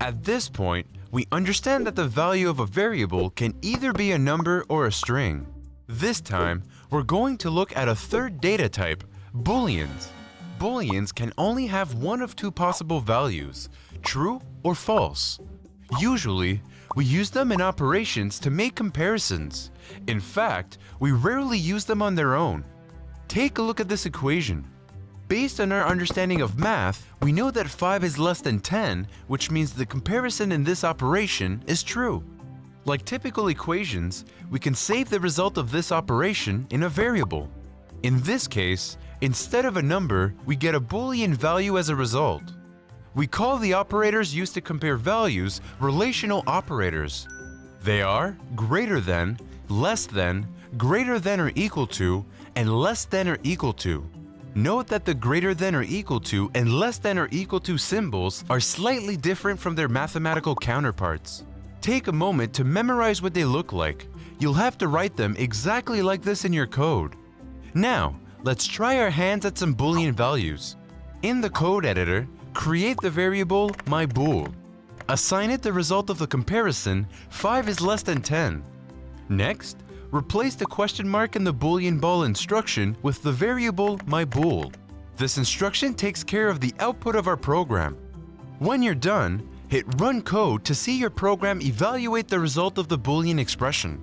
At this point, we understand that the value of a variable can either be a number or a string. This time, we're going to look at a third data type, Booleans. Booleans can only have one of two possible values, true or false. Usually, we use them in operations to make comparisons. In fact, we rarely use them on their own. Take a look at this equation. Based on our understanding of math, we know that 5 is less than 10, which means the comparison in this operation is true. Like typical equations, we can save the result of this operation in a variable. In this case, instead of a number, we get a Boolean value as a result. We call the operators used to compare values relational operators. They are greater than, less than, greater than or equal to, and less than or equal to. Note that the greater than or equal to and less than or equal to symbols are slightly different from their mathematical counterparts. Take a moment to memorize what they look like. You'll have to write them exactly like this in your code. Now, let's try our hands at some Boolean values. In the code editor, create the variable myBool. Assign it the result of the comparison, 5 is less than 10. Next, replace the question mark in the Boolean ball instruction with the variable myBool. This instruction takes care of the output of our program. When you're done, hit Run Code to see your program evaluate the result of the Boolean expression.